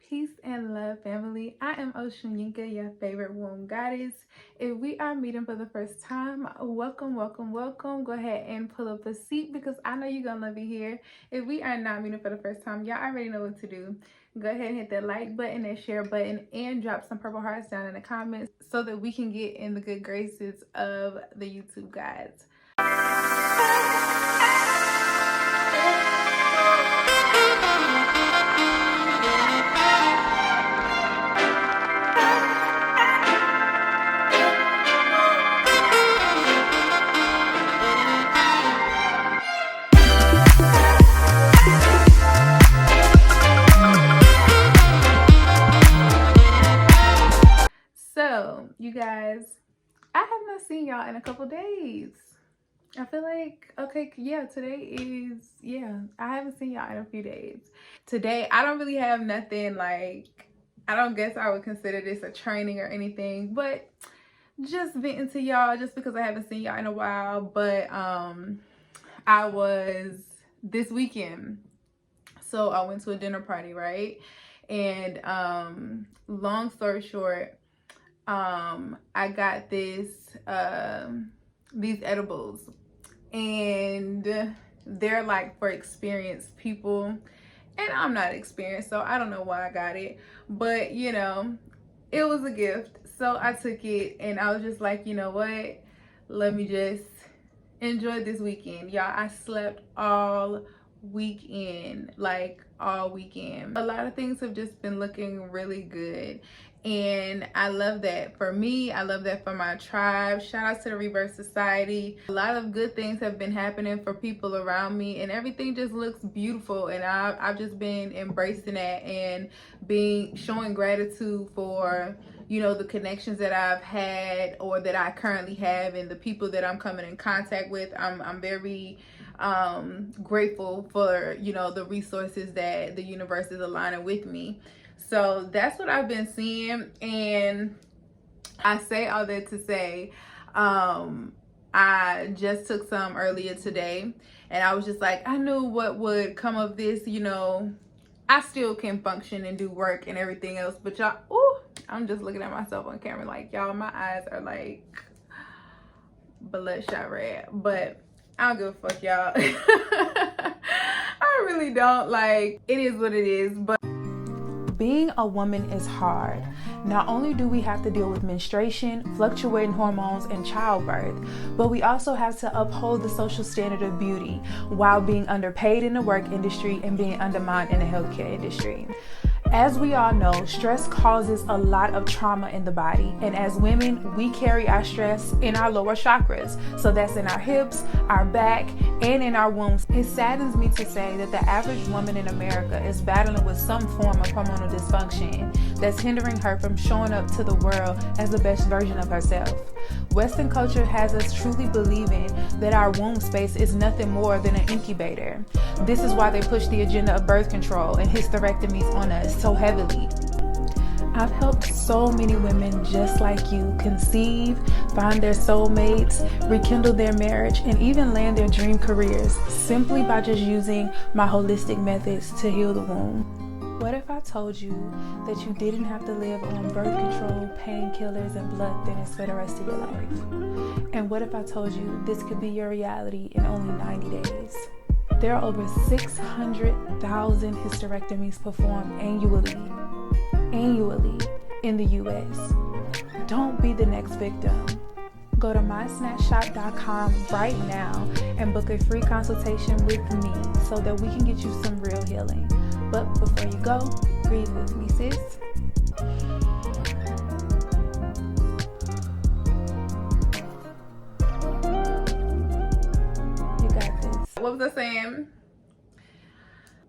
Peace and love, family. I am Oshunyinka, your favorite womb goddess. If we are meeting for the first time, welcome, welcome, welcome. Go ahead and pull up a seat because I know you're gonna love it here. If we are not meeting for the first time, y'all already know what to do. Go ahead and hit that like button, that share button, and drop some purple hearts down in the comments so that we can get in the good graces of the YouTube gods. So, you guys, I have not seen y'all in a couple days. I feel like, okay, yeah, I haven't seen y'all in a few days. Today, I don't really have nothing like, I don't guess I would consider this a training or anything, but just venting to y'all just because I haven't seen y'all in a while. But I was this weekend, so I went to a dinner party, right? And long story short, I got these edibles, and they're like for experienced people, and I'm not experienced, so I don't know why I got it, but you know, it was a gift, so I took it, and I was just like, you know what, let me just enjoy this weekend. Y'all, I slept all weekend, like all weekend. A lot of things have just been looking really good, and I love that for me. I love that for my tribe. Shout out to the Rebirth Society. A lot of good things have been happening for people around me, and everything just looks beautiful, and I've just been embracing that and showing gratitude for, you know, the connections that I've had or that I currently have, and the people that I'm coming in contact with. I'm very grateful for, you know, the resources that the universe is aligning with me. So that's what I've been seeing, and I say all that to say, I just took some earlier today, and I was just like, I knew what would come of this. You know, I still can function and do work and everything else, but y'all, ooh, I'm just looking at myself on camera like, y'all, my eyes are like bloodshot red, but I don't give a fuck, y'all. I really don't. Like, it is what it is. But being a woman is hard. Not only do we have to deal with menstruation, fluctuating hormones, and childbirth, but we also have to uphold the social standard of beauty while being underpaid in the work industry and being undermined in the healthcare industry. As we all know, stress causes a lot of trauma in the body, and as women, we carry our stress in our lower chakras. So that's in our hips, our back, and in our wombs. It saddens me to say that the average woman in America is battling with some form of hormonal dysfunction that's hindering her from showing up to the world as the best version of herself. Western culture has us truly believing that our womb space is nothing more than an incubator. This is why they push the agenda of birth control and hysterectomies on us so heavily. I've helped so many women just like you conceive, find their soulmates, rekindle their marriage, and even land their dream careers simply by just using my holistic methods to heal the womb. What if I told you that you didn't have to live on birth control, painkillers, and blood thinners for the rest of your life? And what if I told you this could be your reality in only 90 days? There are over 600,000 hysterectomies performed annually in the US. Don't be the next victim. Go to mysnatchshop.com right now and book a free consultation with me so that we can get you some real healing. But before you go, breathe with me, sis. You got this. What was I saying?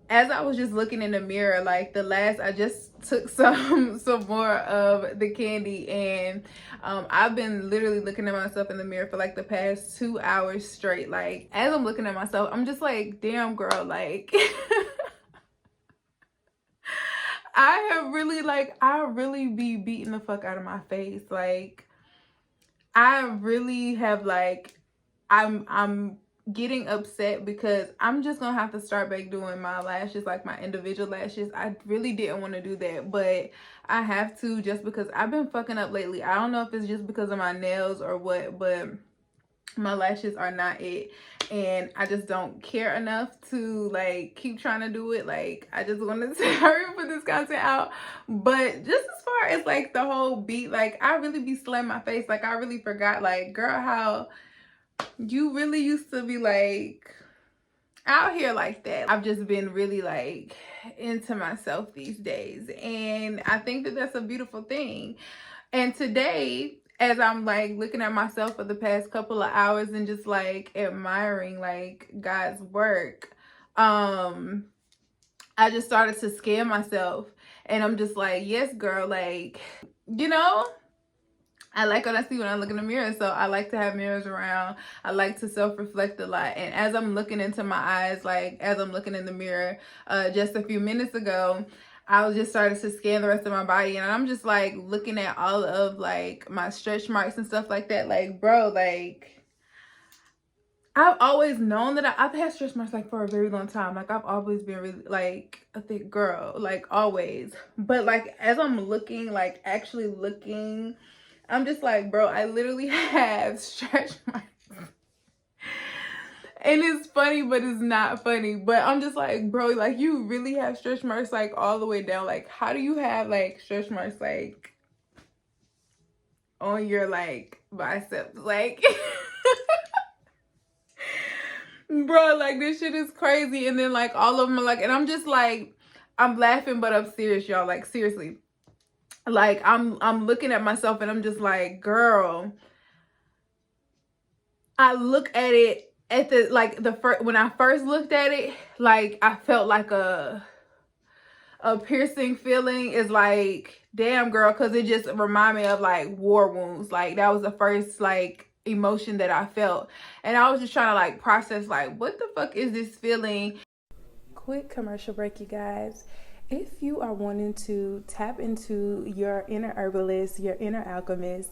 As I was just looking in the mirror, like I just took some more of the candy, and I've been literally looking at myself in the mirror for like the past 2 hours straight. Like, as I'm looking at myself, I'm just like, damn girl, like I really be beating the fuck out of my face. Like, I really have, like, I'm getting upset because I'm just gonna have to start back doing my lashes, like my individual lashes. I really didn't want to do that, but I have to, just because I've been fucking up lately. I don't know if it's just because of my nails or what, but my lashes are not it, and I just don't care enough to like keep trying to do it. Like, I just want to hurry and put this content out. But just as far as like the whole beat, like I really be slamming my face. Like, I really forgot, like, girl, how you really used to be like out here like that. I've just been really like into myself these days, and I think that that's a beautiful thing. And today, as I'm like looking at myself for the past couple of hours and just like admiring like God's work, I just started to scare myself, and I'm just like, yes, girl, like, you know, I like what I see when I look in the mirror. So I like to have mirrors around. I like to self-reflect a lot. And as I'm looking into my eyes, like as I'm looking in the mirror, just a few minutes ago, I was just started to scan the rest of my body, and I'm just like looking at all of like my stretch marks and stuff like that. Like, bro, like I've always known that I've had stretch marks like for a very long time. Like, I've always been really like a thick girl, like always. But like as I'm looking, like actually looking, I'm just like, bro, I literally have stretch marks. And it's funny, but it's not funny. But I'm just like, bro, like you really have stretch marks like all the way down. Like, how do you have like stretch marks like on your like biceps? Like, bro, like this shit is crazy. And then like all of them are like, and I'm just like, I'm laughing, but I'm serious, y'all. Like, seriously. Like, I'm looking at myself and I'm just like, girl, I look at it at the like the first, when I first looked at it, like I felt like a piercing feeling. Is like, damn, girl, because it just reminded me of like war wounds. Like, that was the first like emotion that I felt, and I was just trying to like process like, what the fuck is this feeling? Quick commercial break, you guys. If you are wanting to tap into your inner herbalist, your inner alchemist,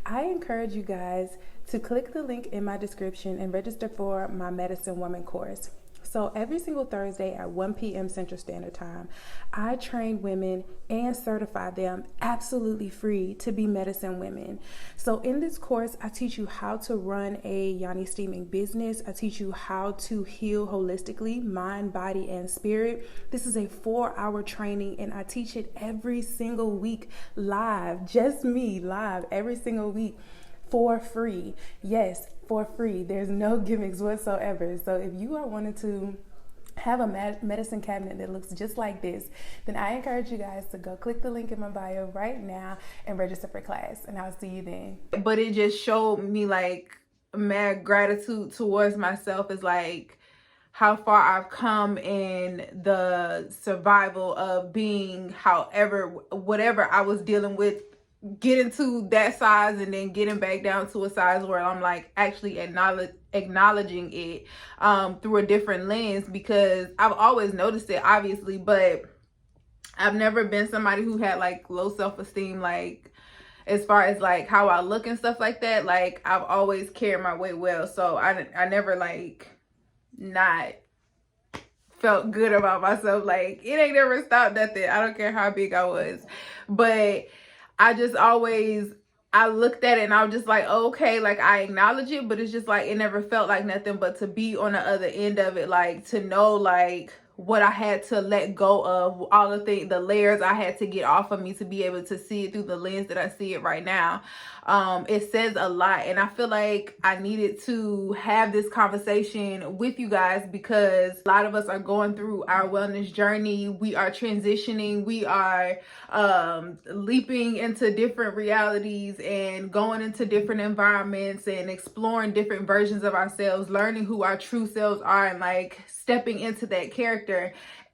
I encourage you guys to click the link in my description and register for my Medicine Woman course. So every single Thursday at 1 p.m. Central Standard Time, I train women and certify them absolutely free to be medicine women. So in this course, I teach you how to run a yoni steaming business. I teach you how to heal holistically, mind, body, and spirit. This is a 4-hour training, and I teach it every single week live, just me live every single week for free. Yes, for free. There's no gimmicks whatsoever. So if you are wanting to have a medicine cabinet that looks just like this, then I encourage you guys to go click the link in my bio right now and register for class, and I'll see you then. But it just showed me like mad gratitude towards myself, is like how far I've come in the survival of being whatever I was dealing with, getting to that size and then getting back down to a size where I'm like actually acknowledging it through a different lens, because I've always noticed it, obviously, but I've never been somebody who had like low self-esteem, like as far as like how I look and stuff like that. Like, I've always carried my weight well, so I never like not felt good about myself. Like, it ain't never stopped nothing. I don't care how big I was, but I just always, I looked at it and I was just like, oh, okay, like I acknowledge it, but it's just like, it never felt like nothing. But to be on the other end of it, like to know like what I had to let go of, all the layers I had to get off of me to be able to see it through the lens that I see it right now. It says a lot, and I feel like I needed to have this conversation with you guys, because a lot of us are going through our wellness journey. We are transitioning. We are leaping into different realities and going into different environments and exploring different versions of ourselves, learning who our true selves are, and like stepping into that character.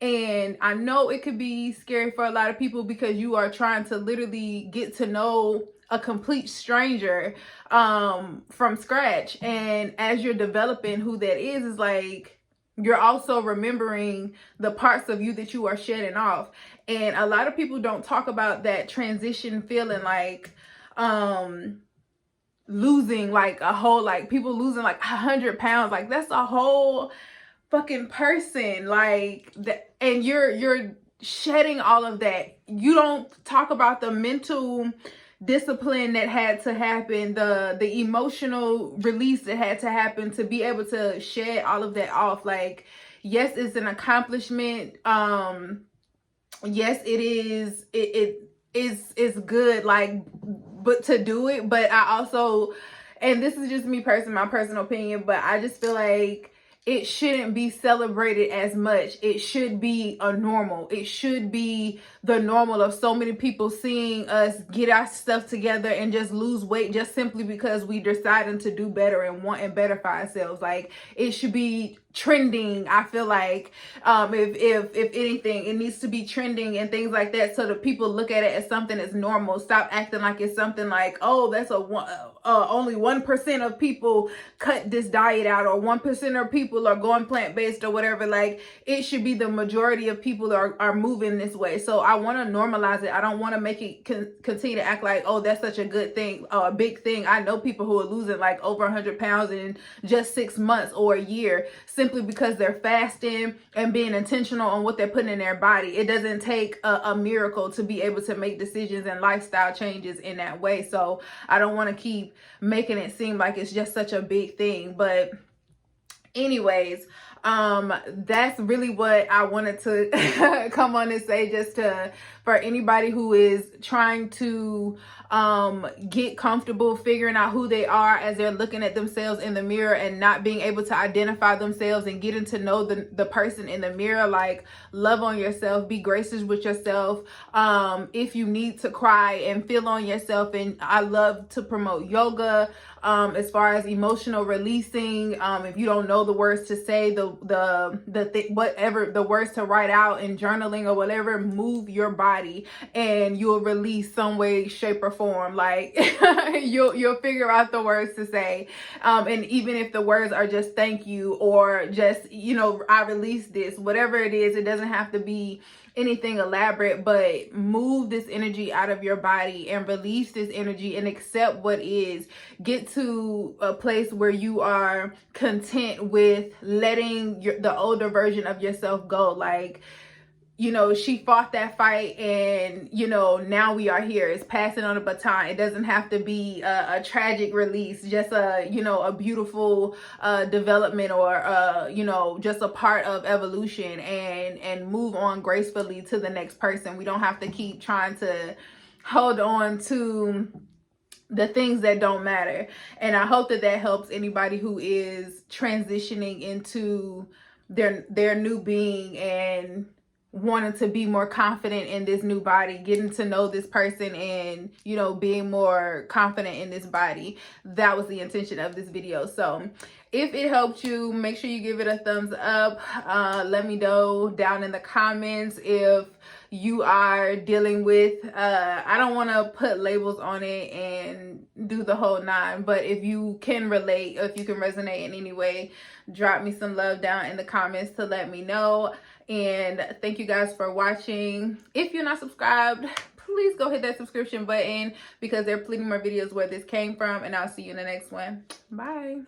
And I know it could be scary for a lot of people, because you are trying to literally get to know a complete stranger from scratch. And as you're developing who that is like, you're also remembering the parts of you that you are shedding off. And a lot of people don't talk about that transition feeling, like losing like a whole, like people losing like 100 pounds, like that's a whole fucking person, like that, and you're shedding all of that. You don't talk about the mental discipline that had to happen, the emotional release that had to happen to be able to shed all of that off. Like, yes, it's an accomplishment. Yes, it is. It's good, like, but to do it. But I also, and this is just me personally, my personal opinion, but I just feel like it shouldn't be celebrated as much. It should be a normal. It should be the normal of so many people seeing us get our stuff together and just lose weight just simply because we decided to do better and wanting better for ourselves. Like, it should be trending. I feel like if anything, it needs to be trending and things like that, so that people look at it as something that's normal. Stop acting like it's something like, oh, that's only 1% of people cut this diet out, or 1% of people are going plant-based or whatever. Like, it should be the majority of people are moving this way. So I want to normalize it. I don't want to make it continue to act like, oh, that's such a good thing, a big thing. I know people who are losing like over 100 pounds in just 6 months or a year, simply because they're fasting and being intentional on what they're putting in their body. It doesn't take a miracle to be able to make decisions and lifestyle changes in that way. So I don't want to keep making it seem like it's just such a big thing. But anyways, that's really what I wanted to come on and say, just for anybody who is trying to get comfortable figuring out who they are as they're looking at themselves in the mirror and not being able to identify themselves and getting to know the person in the mirror. Like, love on yourself, be gracious with yourself. If you need to cry and feel on yourself, and I love to promote yoga as far as emotional releasing. If you don't know the words to say, whatever the words to write out in journaling or whatever, move your body and you'll release some way, shape, or form. Like, you'll figure out the words to say. And even if the words are just thank you, or just, I release this, whatever it is, it doesn't have to be anything elaborate, but move this energy out of your body and release this energy and accept what is. Get to a place where you are content with letting the older version of yourself go. Like, she fought that fight, and now we are here. It's passing on a baton. It doesn't have to be a tragic release, just a beautiful development, or just a part of evolution, and move on gracefully to the next person. We don't have to keep trying to hold on to the things that don't matter. And I hope that helps anybody who is transitioning into their new being and wanting to be more confident in this new body, getting to know this person, and being more confident in this body. That was the intention of this video. So if it helped you, make sure you give it a thumbs up. Let me know down in the comments if you are dealing with I don't want to put labels on it and do the whole nine, but if you can relate, if you can resonate in any way, drop me some love down in the comments to let me know. And thank you guys for watching. If you're not subscribed, please go hit that subscription button, because there are plenty more videos where this came from, and I'll see you in the next one. Bye.